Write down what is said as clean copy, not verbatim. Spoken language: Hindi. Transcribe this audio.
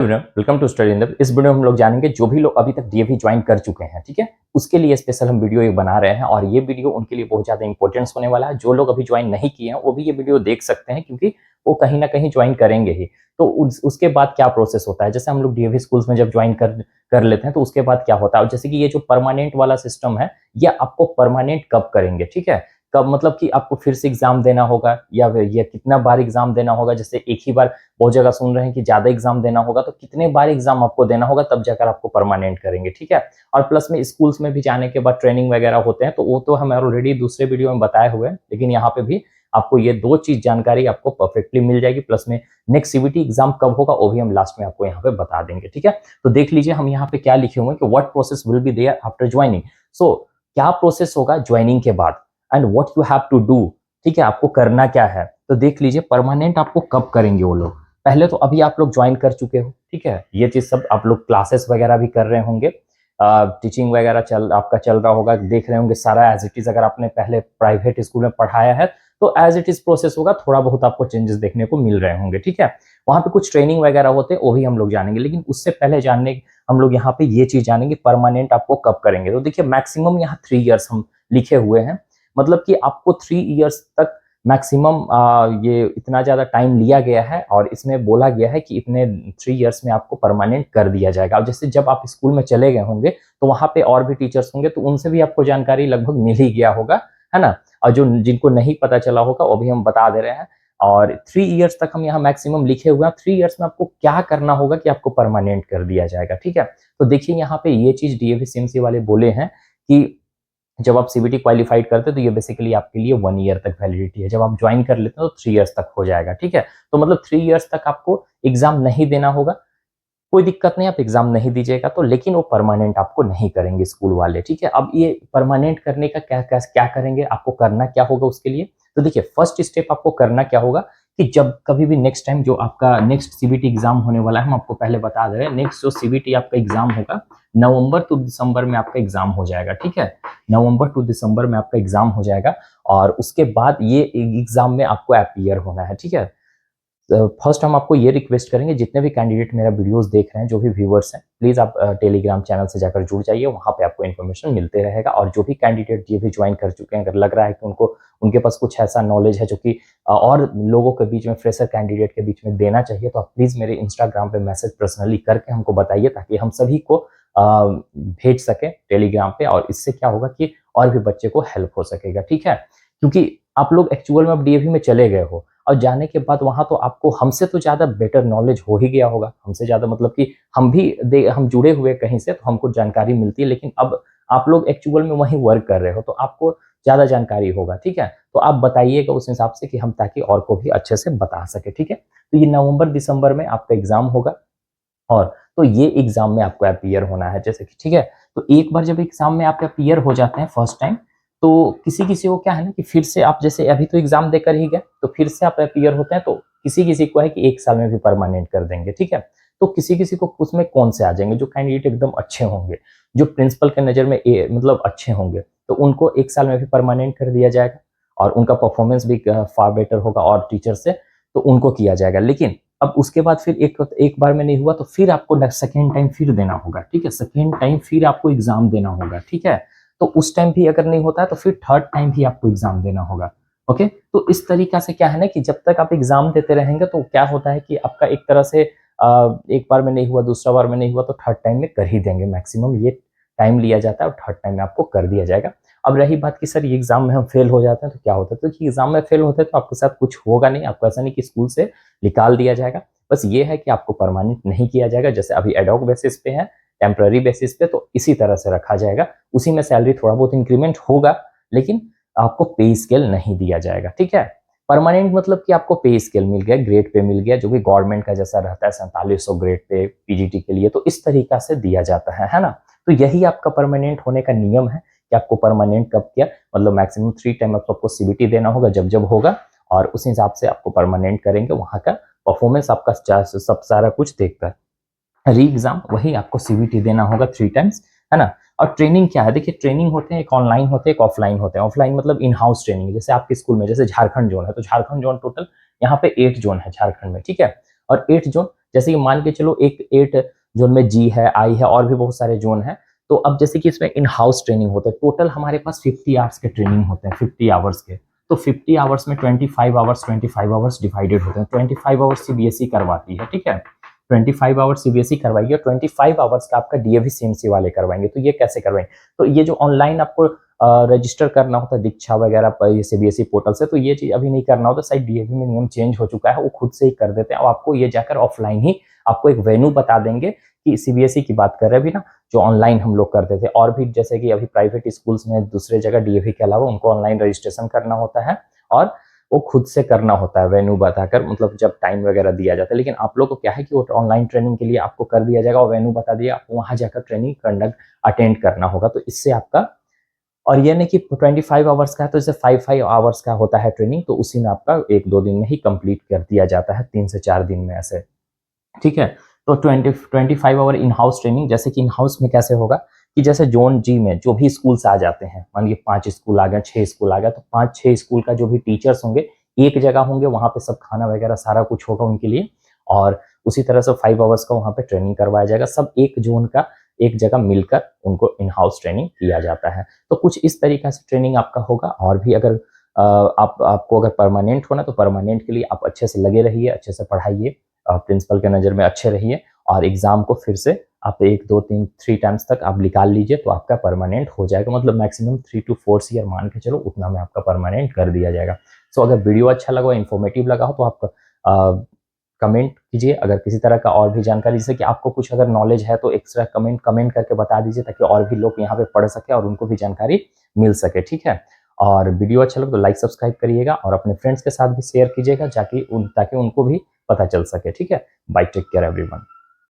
Welcome to study in the. इस वीडियो में हम लोग जानेंगे जो भी लोग अभी तक डीएवी ज्वाइन कर चुके हैं, ठीक है, उसके लिए स्पेशल हम वीडियो ये बना रहे हैं और ये वीडियो उनके लिए बहुत ज्यादा इंपॉर्टेंस होने वाला है। जो लोग अभी ज्वाइन नहीं किए हैं वो भी ये वीडियो देख सकते हैं क्योंकि वो कहीं ना कहीं ज्वाइन करेंगे ही। तो उसके बाद क्या प्रोसेस होता है, जैसे हम लोग डीएवी स्कूल्स में जब ज्वाइन कर लेते हैं तो उसके बाद क्या होता है, जैसे कि ये जो परमानेंट वाला सिस्टम है ये आपको परमानेंट कब करेंगे, ठीक है, कब मतलब कि आपको फिर से एग्जाम देना होगा या ये कितना बार एग्जाम देना होगा। जैसे एक ही बार, बहुत जगह सुन रहे हैं कि ज्यादा एग्जाम देना होगा, तो कितने बार एग्जाम आपको देना होगा तब जाकर आपको परमानेंट करेंगे, ठीक है। और प्लस में स्कूल्स में भी जाने के बाद ट्रेनिंग वगैरह होते हैं, तो वो तो हमें ऑलरेडी दूसरे वीडियो में बताए हुए हैं, लेकिन यहाँ पे भी आपको ये दो चीज जानकारी आपको परफेक्टली मिल जाएगी। प्लस में नेक्स्ट सीबीटी एग्जाम कब होगा वो भी हम लास्ट में आपको यहाँ पे बता देंगे, ठीक है। तो देख लीजिए हम यहाँ पे क्या लिखे हुए हैं कि what process will be there after joining. So क्या प्रोसेस होगा ज्वाइनिंग के बाद and what you have to do, ठीक है, आपको करना क्या है। तो देख लीजिए परमानेंट आपको कब करेंगे वो लोग। पहले तो अभी आप लोग ज्वाइन कर चुके हो, ठीक है, ये चीज सब आप लोग क्लासेस वगैरह भी कर रहे होंगे, टीचिंग वगैरह आपका चल रहा होगा, देख रहे होंगे सारा एज इट इज। अगर आपने पहले प्राइवेट स्कूल में पढ़ाया है तो एज इट इज प्रोसेस होगा, थोड़ा बहुत आपको चेंजेस देखने को मिल रहे होंगे, ठीक है। वहां पे कुछ ट्रेनिंग वगैरह होते हैं वो भी हम लोग जानेंगे, लेकिन उससे पहले जानने हम लोग यहाँ पे ये चीज जानेंगे परमानेंट आपको कब करेंगे। तो देखिए मैक्सिमम यहाँ 3 इयर्स हम लिखे हुए हैं, मतलब कि आपको 3 इयर्स तक मैक्सिमम ये इतना ज्यादा टाइम लिया गया है और इसमें बोला गया है कि इतने 3 इयर्स में आपको परमानेंट कर दिया जाएगा। अब जैसे जब आप स्कूल में चले गए होंगे तो वहां पे और भी टीचर्स होंगे, तो उनसे भी आपको जानकारी लगभग मिल ही गया होगा, है ना। और जो जिनको नहीं पता चला होगा वो भी हम बता दे रहे हैं। और 3 इयर्स तक हम यहाँ मैक्सिमम लिखे हुए हैं। 3 इयर्स में आपको क्या करना होगा कि आपको परमानेंट कर दिया जाएगा, ठीक है। तो देखिए यहाँ पे ये चीज डीएवी सीएमसी वाले बोले हैं कि जब आप सीबीटी क्वालिफाइड करते हैं तो ये बेसिकली आपके लिए 1 ईयर तक वैलिडिटी है। जब आप ज्वाइन कर लेते हैं तो 3 इयर्स तक हो जाएगा, ठीक है। तो मतलब 3 इयर्स तक आपको एग्जाम नहीं देना होगा, कोई दिक्कत नहीं, आप एग्जाम नहीं दीजिएगा तो, लेकिन वो परमानेंट आपको नहीं करेंगे स्कूल वाले, ठीक है। अब ये परमानेंट करने का क्या क्या क्या करेंगे, आपको करना क्या होगा उसके लिए। तो देखिए फर्स्ट स्टेप आपको करना क्या होगा कि जब कभी भी नेक्स्ट टाइम जो आपका नेक्स्ट सीबीटी एग्जाम होने वाला है, हम आपको पहले बता दे रहे हैं, नेक्स्ट जो सीबीटी आपका एग्जाम होगा नवंबर टू दिसंबर में आपका एग्जाम हो जाएगा, ठीक है। नवंबर टू दिसंबर में आपका एग्जाम हो जाएगा और उसके बाद ये एग्जाम में आपको अपीयर होना है, ठीक है। फर्स्ट हम आपको ये रिक्वेस्ट करेंगे, जितने भी कैंडिडेट मेरा वीडियोस देख रहे हैं, जो भी व्यूअर्स हैं, प्लीज आप टेलीग्राम चैनल से जाकर जुड़ जाइए, वहां पे आपको इन्फॉर्मेशन मिलते रहेगा। और जो भी कैंडिडेट ये भी ज्वाइन कर चुके हैं, अगर लग रहा है कि उनको उनके पास कुछ ऐसा नॉलेज है जो कि और लोगों के बीच में, फ्रेशर कैंडिडेट के बीच में देना चाहिए, तो आप प्लीज मेरे इंस्टाग्राम पे मैसेज पर्सनली करके हमको बताइए, ताकि हम सभी को भेज सके टेलीग्राम पे। और इससे क्या होगा कि और भी बच्चे को हेल्प हो सकेगा, ठीक है। क्योंकि आप लोग एक्चुअल में अब डीएवी में चले गए हो और जाने के बाद वहां तो आपको हमसे तो ज्यादा बेटर नॉलेज हो ही गया होगा, हमसे ज्यादा मतलब कि हम जुड़े हुए कहीं से तो हमको जानकारी मिलती है, लेकिन अब आप लोग एक्चुअल में वहीं वर्क कर रहे हो तो आपको ज्यादा जानकारी होगा, ठीक है। तो आप बताइएगा उस हिसाब से कि हम ताकि और को भी अच्छे से बता सके, ठीक है। तो ये नवंबर दिसंबर में आपका एग्जाम होगा और तो ये एग्जाम में आपको अपीयर होना है, जैसे कि, ठीक है। तो एक बार जब एग्जाम में आप अपीयर हो जाते हैं फर्स्ट टाइम, तो किसी किसी को क्या है ना कि फिर से आप, जैसे अभी तो एग्जाम देकर ही गए तो फिर से आप अपीयर होते हैं, तो किसी किसी को है कि 1 साल में भी परमानेंट कर देंगे, ठीक है। तो किसी किसी को उसमें कौन से आ जाएंगे, जो कैंडिडेट एकदम अच्छे होंगे, जो प्रिंसिपल के नजर में मतलब अच्छे होंगे, तो उनको 1 साल में भी परमानेंट कर दिया जाएगा और उनका परफॉर्मेंस भी फार बेटर होगा और टीचर से, तो उनको किया जाएगा। लेकिन अब उसके बाद फिर एक बार में नहीं हुआ तो फिर आपको सेकेंड टाइम फिर देना होगा, ठीक है। सेकेंड टाइम फिर आपको एग्जाम देना होगा, ठीक है। तो उस टाइम भी अगर नहीं होता है तो फिर थर्ड टाइम भी आपको एग्जाम देना होगा, ओके। तो इस तरीका से क्या है ना कि जब तक आप एग्जाम देते रहेंगे तो क्या होता है कि आपका एक तरह से एक बार में नहीं हुआ, दूसरा बार में नहीं हुआ तो थर्ड टाइम में कर ही देंगे, मैक्सिमम ये टाइम लिया जाता है और थर्ड टाइम में आपको कर दिया जाएगा। अब रही बात कि सर ये एग्जाम में हम फेल हो जाते हैं तो क्या होता है, तो एग्जाम में फेल होते हैं तो आपके साथ कुछ होगा नहीं, आपको ऐसा नहीं कि स्कूल से निकाल दिया जाएगा, बस ये है कि आपको परमानेंट नहीं किया जाएगा। जैसे अभी एडॉक बेसिस पे है, टेम्पररी बेसिस पे, तो इसी तरह से रखा जाएगा, उसी में सैलरी थोड़ा बहुत इंक्रीमेंट होगा, लेकिन आपको पे स्केल नहीं दिया जाएगा, ठीक है। परमानेंट मतलब कि आपको पे स्केल मिल गया, ग्रेड पे मिल गया, जो भी गवर्नमेंट का जैसा रहता है 4700 ग्रेड पे पीजीटी के लिए, तो इस तरीका से दिया जाता है ना। तो यही आपका परमानेंट होने का नियम है कि आपको परमानेंट कब किया, मतलब मैक्सिमम 3 टाइम आपको सीबीटी देना होगा जब जब होगा, और उस हिसाब से आपको परमानेंट करेंगे। वहां का परफॉर्मेंस आपका सब सारा कुछ देखकर री एग्जाम वही आपको सीबीटी देना होगा 3 टाइम्स, है ना। और ट्रेनिंग क्या है, देखिए ट्रेनिंग होते हैं, एक ऑनलाइन होते हैं, एक ऑफलाइन होते हैं। ऑफलाइन मतलब इन हाउस ट्रेनिंग, जैसे आपके स्कूल में, जैसे झारखंड जोन है तो झारखंड जोन टोटल यहाँ पे 8 जोन है झारखंड में, ठीक है। और 8 जोन जैसे कि मान के चलो एक 8 जोन में जी है, आई है और भी बहुत सारे जोन हैं। तो अब जैसे कि इसमें इन हाउस ट्रेनिंग होता है, टोटल हमारे पास 50 आवर्स के ट्रेनिंग होते हैं, 50 आवर्स के। तो 50 आवर्स में 25 आवर्स डिवाइडेड होते हैं। 25 आवर्स सीबीएसई करवाती है, ठीक है। 25 आवर्स सीबीएसई करवाएगी और 25 आवर्स का आपका डीएवी सीएमसी वाले करवाएंगे। तो ये कैसे करवाएंगे? तो ये जो ऑनलाइन आपको रजिस्टर करना होता है दीक्षा वगैरह पर सीबीएसई पोर्टल से, तो ये चीज अभी नहीं करना होता। शायद डीएवी में नियम चेंज हो चुका है, वो खुद से ही कर देते हैं और आपको ये जाकर ऑफलाइन ही आपको एक वेन्यू बता देंगे कि सीबीएसई की बात कर रहे हैं अभी ना, जो ऑनलाइन हम लोग करते थे। और भी जैसे कि अभी प्राइवेट स्कूल्स में दूसरे जगह डीएवी के अलावा उनको ऑनलाइन रजिस्ट्रेशन करना होता है और वो खुद से करना होता है वेन्यू बताकर, मतलब जब टाइम वगैरह दिया जाता है। लेकिन आप लोग को क्या है कि वो ऑनलाइन ट्रेनिंग के लिए आपको कर दिया जाएगा और वेन्यू बता दिया, आपको वहां जाकर ट्रेनिंग कंडक्ट अटेंड करना होगा। तो इससे आपका, और ये नहीं कि 25 आवर्स का है तो इसे 5 आवर्स का होता है ट्रेनिंग, तो उसी में आपका 1-2 दिन में ही कंप्लीट कर दिया जाता है, 3 से 4 दिन में ऐसे, ठीक है। तो 25 आवर इन हाउस ट्रेनिंग, जैसे कि इन हाउस में कैसे होगा कि जैसे जोन जी में जो भी स्कूल्स आ जाते हैं, मान लीजिए 5 स्कूल आ गए, 6 स्कूल आ गया, तो 5-6 स्कूल का जो भी टीचर्स होंगे एक जगह होंगे, वहां पे सब खाना वगैरह सारा कुछ होगा उनके लिए। और उसी तरह से 5 आवर्स का वहां पे ट्रेनिंग करवाया जाएगा, सब एक जोन का एक जगह मिलकर उनको इन हाउस ट्रेनिंग किया जाता है। तो कुछ इस तरीका से ट्रेनिंग आपका होगा। और भी अगर आपको अगर परमानेंट होना, तो परमानेंट के लिए आप अच्छे से लगे रहिए, अच्छे से पढ़ाइए, प्रिंसिपल के नज़र में अच्छे रहिए और एग्जाम को फिर से आप 1-2-3 टाइम्स तक आप निकाल लीजिए, तो आपका परमानेंट हो जाएगा। मतलब मैक्सिमम 3 to 4 ईयर मान के चलो, उतना में आपका परमानेंट कर दिया जाएगा। सो अगर वीडियो अच्छा लगा, इन्फॉर्मेटिव लगा हो, तो आप कमेंट कीजिए। अगर किसी तरह का और भी जानकारी, जैसे कि आपको कुछ अगर नॉलेज है तो एक्स्ट्रा कमेंट करके बता दीजिए, ताकि और भी लोग यहाँ पे पढ़ सके और उनको भी जानकारी मिल सके, ठीक है। और वीडियो अच्छा लगे तो लाइक सब्सक्राइब करिएगा और अपने फ्रेंड्स के साथ भी शेयर कीजिएगा, ताकि उनको भी पता चल सके, ठीक है। Bye, take care everyone.